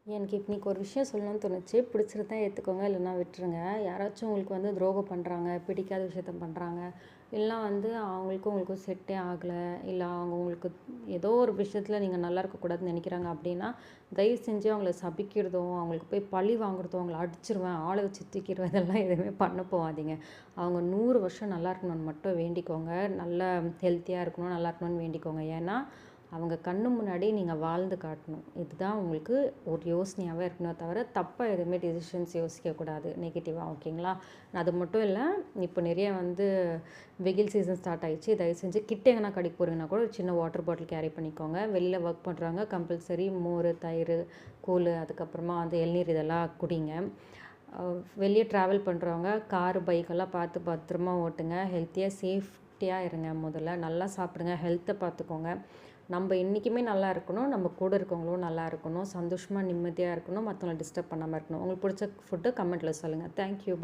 எனக்கு இன்னைக்கு ஒரு விஷயம் சொல்லணும்னு தோணுச்சு. பிடிச்சிருந்தா ஏத்துக்கோங்க, இல்லைன்னா விட்டுருங்க. யாராச்சும் உங்களுக்கு வந்து துரோகம் பண்றாங்க, பிடிக்காத விஷயத்த பண்றாங்க, இல்லனா வந்து அவங்களுக்கும் உங்களுக்கும் செட்டே ஆகல, இல்ல அவங்க உங்களுக்கு ஏதோ ஒரு விஷயத்துல நீங்க நல்லா இருக்கக்கூடாதுன்னு நெனைக்கிறாங்க அப்படின்னா, தயவு செஞ்சு அவங்கள சபிக்கிறதோ, அவங்களுக்கு போய் பழி வாங்குறதோ, அவங்கள அடிச்சுருவேன், ஆள வச்சு தூக்கிருவேன் இதெல்லாம் எதுவுமே பண்ண போகாதீங்க. அவங்க 100 வருஷம் நல்லா இருக்கணும்னு மட்டும் வேண்டிக்கோங்க. நல்ல ஹெல்த்தியா இருக்கணும், நல்லா இருக்கணும்னு வேண்டிக்கோங்க. ஏன்னா, அவங்க கண்ணு முன்னாடி நீங்க வாழ்ந்து காட்டணும். இதுதான் உங்களுக்கு ஒரு யோசனையாவே இருக்கணுமே தவிர, தப்பா எதுவுமே டிசிஷன்ஸ் யோசிக்கக்கூடாது நெகட்டிவா, ஓகேங்களா? அது மட்டும் இல்ல, இப்போ நிறைய வந்து வெயில் சீசன் ஸ்டார்ட் ஆயிடுச்சு. தயவு செஞ்சு கிட்ட எங்கனா கடைக்கு போறீங்கன்னா கூட ஒரு சின்ன வாட்டர் பாட்டில் கேரி பண்ணிக்கோங்க. வெளியில ஒர்க் பண்ணுறவங்க கம்பல்சரி மோர், தயிர், கூழ், அதுக்கப்புறமா வந்து இளநீர் இதெல்லாம் குடிங்க. வெளியே ட்ராவல் பண்ணுறவங்க காரு, பைக்கெல்லாம் பார்த்து பத்திரமா ஓட்டுங்க. ஹெல்த்தியாக சேஃப்டியாக இருங்க. முதல்ல நல்லா சாப்பிடுங்க, ஹெல்த்தை பார்த்துக்கோங்க. நம்ம என்றைக்குமே நல்லா இருக்கணும், நம்ம கூட இருக்கவங்களும் நல்லா இருக்கணும், சந்தோஷமாக நிம்மதியாக இருக்கணும், மற்றவங்கள டிஸ்டர்ப் பண்ணாமல் இருக்கணும். உங்களுக்கு பிடிச்ச ஃபுட்டு கமெண்ட்டில் சொல்லுங்கள். தேங்க்யூ.